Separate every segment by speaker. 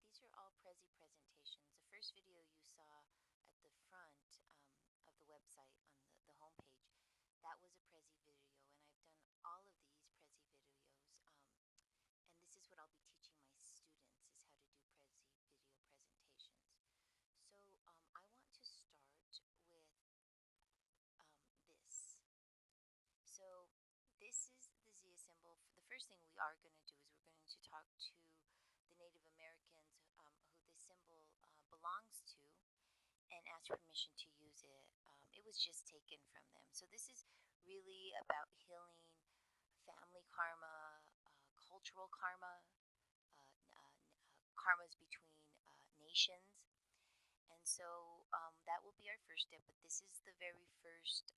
Speaker 1: these are all Prezi presentations. The first video you saw at the front of the website on the homepage, that was a Prezi video, and I've done all of these Prezi videos. And this is what I'll be teaching my students is how to do Prezi video presentations. So I want to start with this. So this is the Zia symbol. The first thing we are going to do is we're going to talk to the Native Americans who this symbol belongs to and ask permission to use it. It was just taken from them. So this is really about healing family karma, cultural karma, karmas between nations. And so that will be our first step, but this is the very first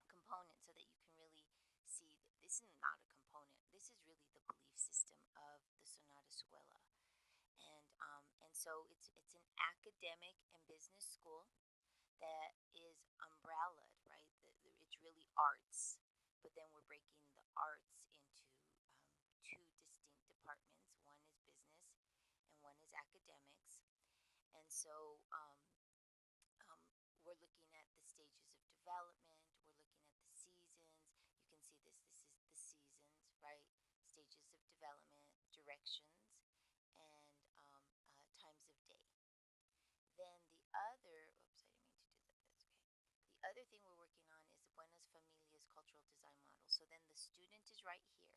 Speaker 1: component so that you can really see that this is not a component. This is really the belief system of the Sonata Escuela. And so it's an academic and business school that is umbrellaed, right? It's really arts, but then we're breaking the arts into two distinct departments. One is business and one is academics. And so we're looking at the stages of development, we're looking at the seasons. You can see this is the seasons, right? Stages of development, directions, and times of day. Then the other, oops, I didn't mean to do that, that's okay. The other thing we're working on is the Buenas Familias cultural design model. So then the student is right here,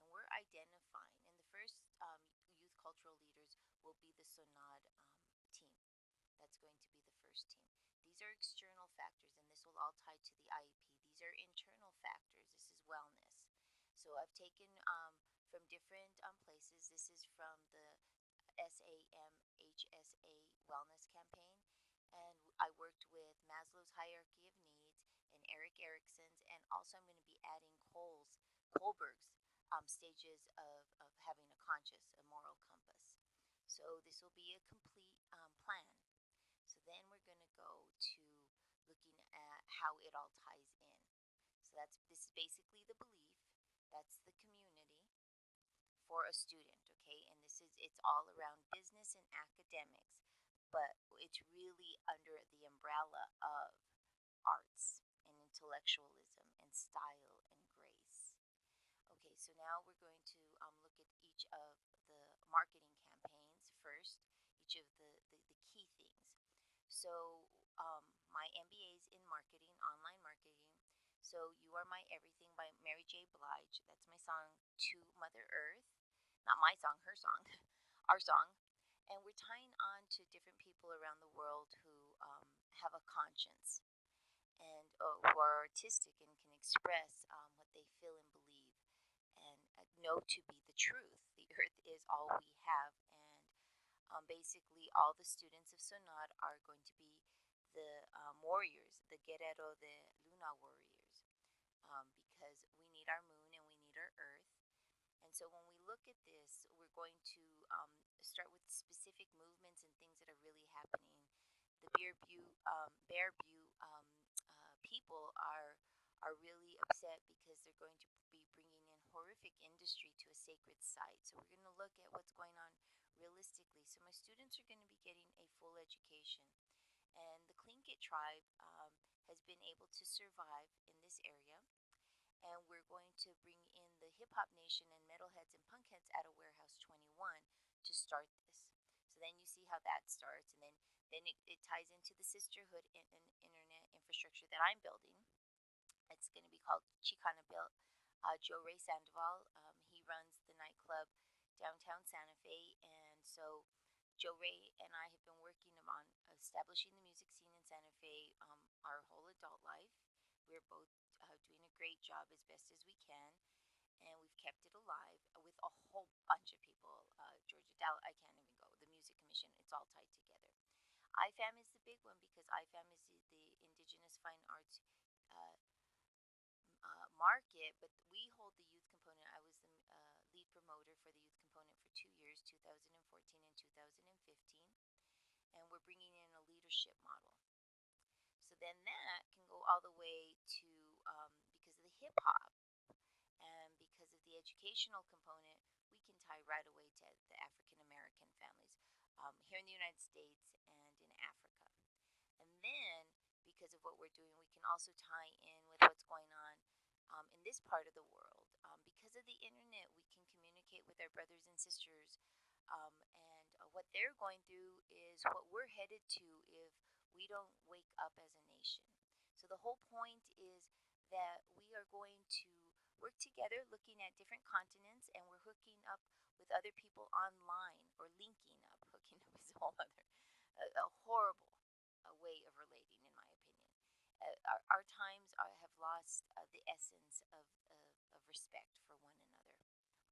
Speaker 1: and we're identifying, and the first youth cultural leaders will be the SONAD team. That's going to be the first team. These are external factors, and this will all tie to the IEP. These are internal factors. This is wellness. So I've taken from different places. This is from the SAMHSA wellness campaign, and I worked with Maslow's hierarchy of needs and Eric Erickson's, and also I'm going to be adding Kohlberg's stages of having a conscious, a moral compass. So this will be a complete plan. So then we're going to go to looking at how it all ties in. So this is basically the belief. That's the community for a student, okay? And it's all around business and academics, but it's really under the umbrella of arts and intellectualism and style and grace. Okay, so now we're going to look at each of the marketing campaigns first, each of the key things. So my MBA is in marketing, online marketing. So You Are My Everything by Mary J. Blige. That's my song to Mother Earth. Not my song, her song, our song. And we're tying on to different people around the world who have a conscience and who are artistic and can express what they feel and believe and know to be the truth. The earth is all we have, and basically all the students of Sonad are going to be the warriors, the Guerrero de Luna warriors, because we need our moon and we need our earth. And so when we look at this, we're going to start with specific movements and things that are really happening. The Bear Butte people are really upset because they're going to be bringing in horrific industry to a sacred site. So we're going to look at what's going on realistically. So my students are going to be getting a full education. And the Tlingit tribe has been able to survive in this area. And we're going to bring in the Hip Hop Nation and Metalheads and Punkheads out of Warehouse 21 to start this. So then you see how that starts, and then it ties into the sisterhood and internet infrastructure that I'm building. It's going to be called Chicana Built. Joe Ray Sandoval, he runs the nightclub downtown Santa Fe, and so Joe Ray and I have been working on establishing the music scene in Santa Fe our whole adult life. We're both doing a great job as best as we can, and we've kept it alive with a whole bunch of people. Georgia Dallas, I can't even go. The Music Commission, it's all tied together. IFAM is the big one because IFAM is the Indigenous Fine Arts market, but we hold the youth component. I was the lead promoter for the youth component for 2 years, 2014 and 2015, and we're bringing in a leadership model. So then that can go all the way to because of the hip hop And because of the educational component, we can tie right away to the African American families here in the United States and in Africa. And then, because of what we're doing, we can also tie in with what's going on in this part of the world. Because of the internet, we can communicate with our brothers and sisters, and what they're going through is what we're headed to if we don't wake up as a nation. So, the whole point is that we are going to work together looking at different continents, and we're hooking up with other people online, or linking up. Hooking up is a whole other, a horrible way of relating, in my opinion. Our times have lost the essence of respect for one another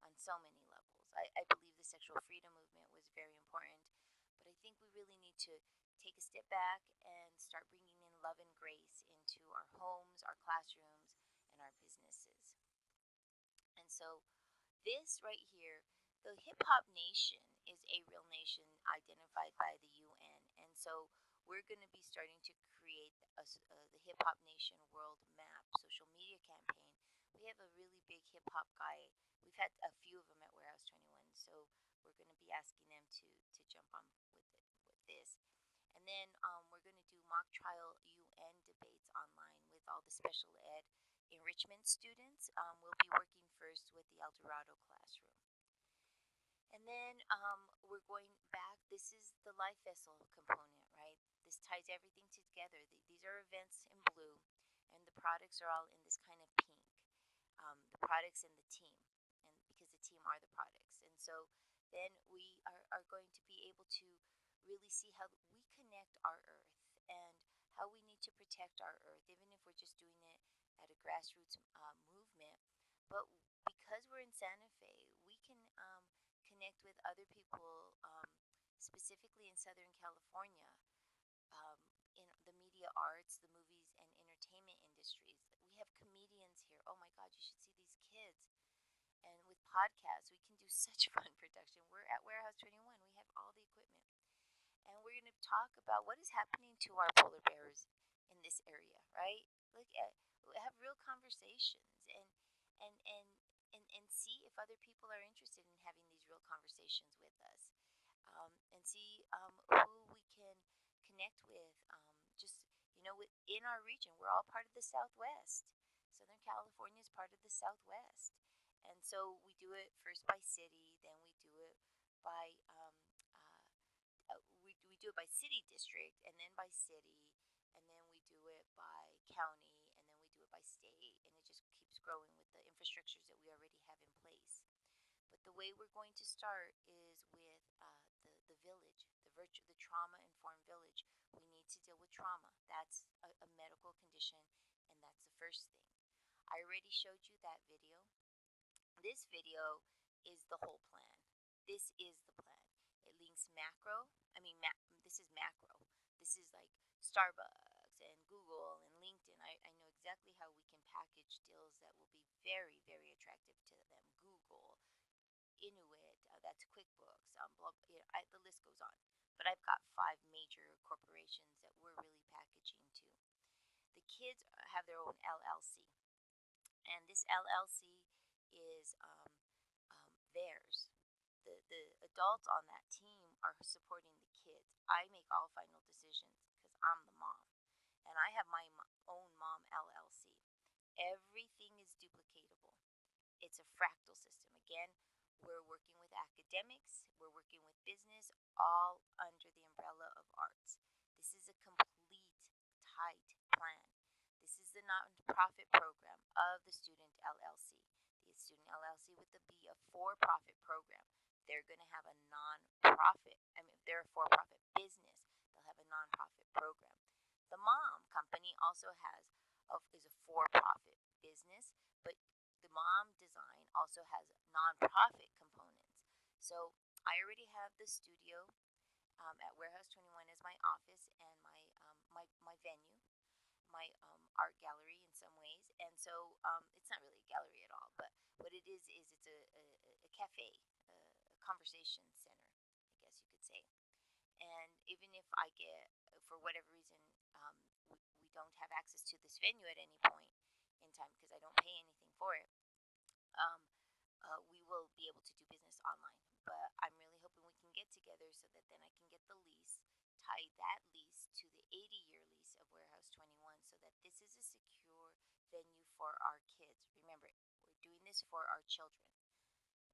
Speaker 1: on so many levels. I believe the sexual freedom movement was very important, but I think we really need to take a step back and start bringing in love and grace into our homes, our classrooms, and our businesses. And so, this right here, the hip hop nation is a real nation identified by the UN. And so we're going to be starting to create the hip hop nation world map social media campaign. We have a really big hip hop guy. We've had a few of them at Warehouse 21. So we're going to be asking them to jump on with this. And then we're going to do mock trial UN debates online with all the special ed enrichment students. We'll be working first with the El Dorado classroom. And then we're going back. This is the life vessel component, right? This ties everything together. These are events in blue, and the products are all in this kind of pink. The products and the team, and because the team are the products. And so then we are going to be able to really see how we connect our earth and how we need to protect our earth, even if we're just doing it at a grassroots movement. But because we're in Santa Fe, we can connect with other people, specifically in Southern California, um, in the media arts, the movies, and entertainment industries. We have comedians here. Oh my God, you should see these kids. And with podcasts, we can do such fun production. We're at Warehouse 21. We have all the equipment. And we're going to talk about what is happening to our polar bears in this area, right? Look at have real conversations and see if other people are interested in having these real conversations with us, and see who we can connect with. Just within our region, we're all part of the Southwest. Southern California is part of the Southwest, and so we do it first by city, then we do it by we do it by city district, and then by city, and then we do it by county, and then we do it by state, and it just keeps growing with the infrastructures that we already have in place. But the way we're going to start is with the village, the trauma informed village. We need to deal with trauma. That's a medical condition, and that's the first thing. I already showed you that video. This video is the whole plan. This is the plan. It links macro. This is macro. This is like Starbucks and Google and LinkedIn. I know exactly how we can package deals that will be very, very attractive to them. Google, Inuit, that's QuickBooks, the list goes on. But I've got 5 major corporations that we're really packaging to. The kids have their own LLC, and this LLC is theirs. The adults on that team are supporting the kids. I make all final decisions because I'm the mom, and I have my own mom LLC. Everything is duplicatable. It's a fractal system. Again, we're working with academics, we're working with business, all under the umbrella of arts. This is a complete, tight plan. This is the nonprofit program of the Student LLC. The Student LLC with the B, a for-profit program. They're going to have a non-profit. If they're a for-profit business, they'll have a non-profit program. The mom company also is a for-profit business, but the mom design also has non-profit components. So I already have the studio at Warehouse 21 as my office and my venue, my art gallery in some ways. And so it's not really a gallery at all, but what it is it's a cafe, a conversation center, I guess you could say. And even if I get, for whatever reason, we don't have access to this venue at any point in time because I don't pay anything for it, we will be able to do business online. But I'm really hoping we can get together so that then I can get the lease, tie that lease to the 80-year lease of Warehouse 21 so that this is a secure venue for our kids. Remember, we're doing this for our children.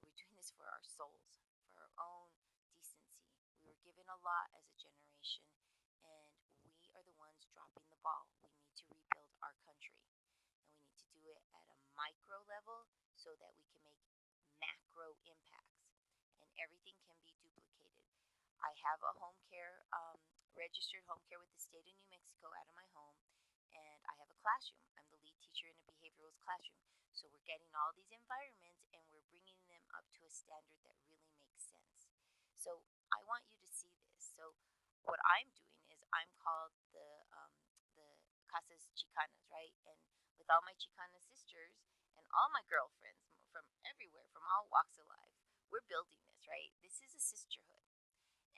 Speaker 1: We're doing this for our souls, for our own decency. We were given a lot as a generation, and we are the ones dropping the ball. We need to rebuild our country, and we need to do it at a micro level so that we can make macro impacts, and everything can be duplicated. I have a home care, registered home care with the state of New Mexico out of my home, and I have a classroom. I'm the lead teacher in a behavioralist classroom. So we're getting all these environments and we're bringing them up to a standard that really makes sense. So I want you to see this. So what I'm doing is I'm called the Casas Chicanas, right? And with all my Chicana sisters and all my girlfriends from everywhere, from all walks of life, we're building this, right? This is a sisterhood.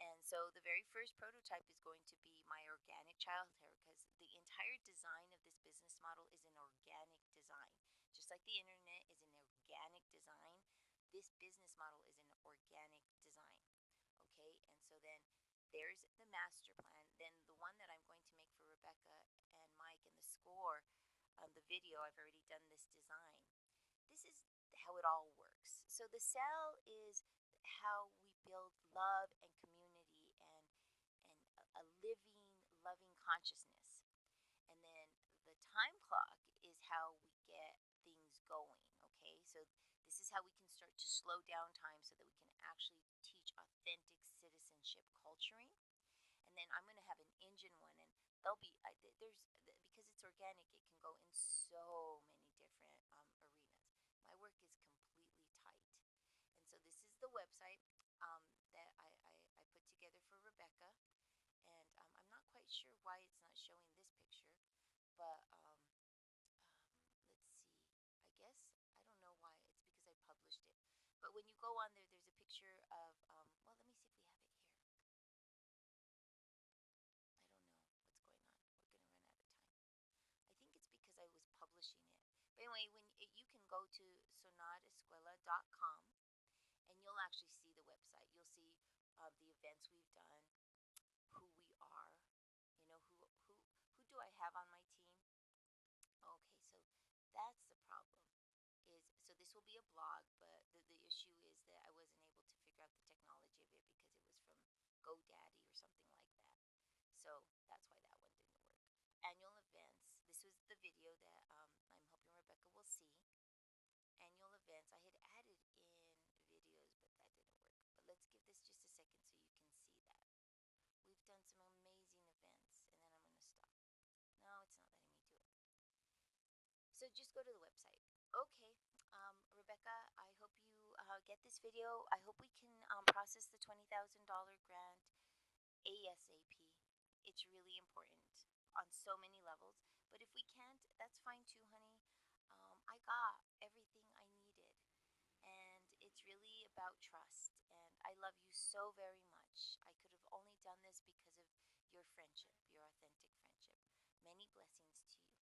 Speaker 1: And so the very first prototype is going to be my organic childcare because the entire design of this business model is an organic design. Just like the internet is an organic design, this business model is an organic design. Okay, and so then there's the master plan. Then the one that I'm going to make for Rebecca and Mike and the score, the video, I've already done this design. This is how it all works. So the cell is how we build love and community and a living, loving consciousness. And then the time clock is how we get things going. Okay, so this is how we can start to slow down time so that we can actually teach authentic citizenship culturing. And then I'm going to have an engine one, and there'll be because it's organic, it can go in so many different arenas. My work is completely tight, and so this is the website that I put together for Rebecca, and I'm not quite sure why it's not showing this picture, but let's see. I guess I don't know why. It's because I published it. But when you go on there, there's a picture of well, let me see if we have it here. I don't know what's going on. We're gonna run out of time. I think it's because I was publishing it. But anyway, you can go to sonadescuela.com and you'll actually see the website. You'll see the events we've done, who we are, you know, who do I have on my team? Okay, so that's the problem. So this will be a blog, but the issue is that I wasn't able to figure out the technology of it because it was from GoDaddy or something like that. So that's why that one didn't work. Annual events. This was the video that I'm hoping Rebecca will see. Annual events. I had added in videos, but that didn't work. But let's give this just a second so you can see that. We've done some amazing events, and then I'm going to stop. No, it's not letting me do it. So just go to the website. Okay, Rebecca, I hope you get this video. I hope we can process the $20,000 grant ASAP. It's really important on so many levels. But if we can't, that's fine too, honey. I got everything I needed. And it's really about trust. And I love you so very much. I could have only done this because of your friendship, your authentic friendship. Many blessings to you.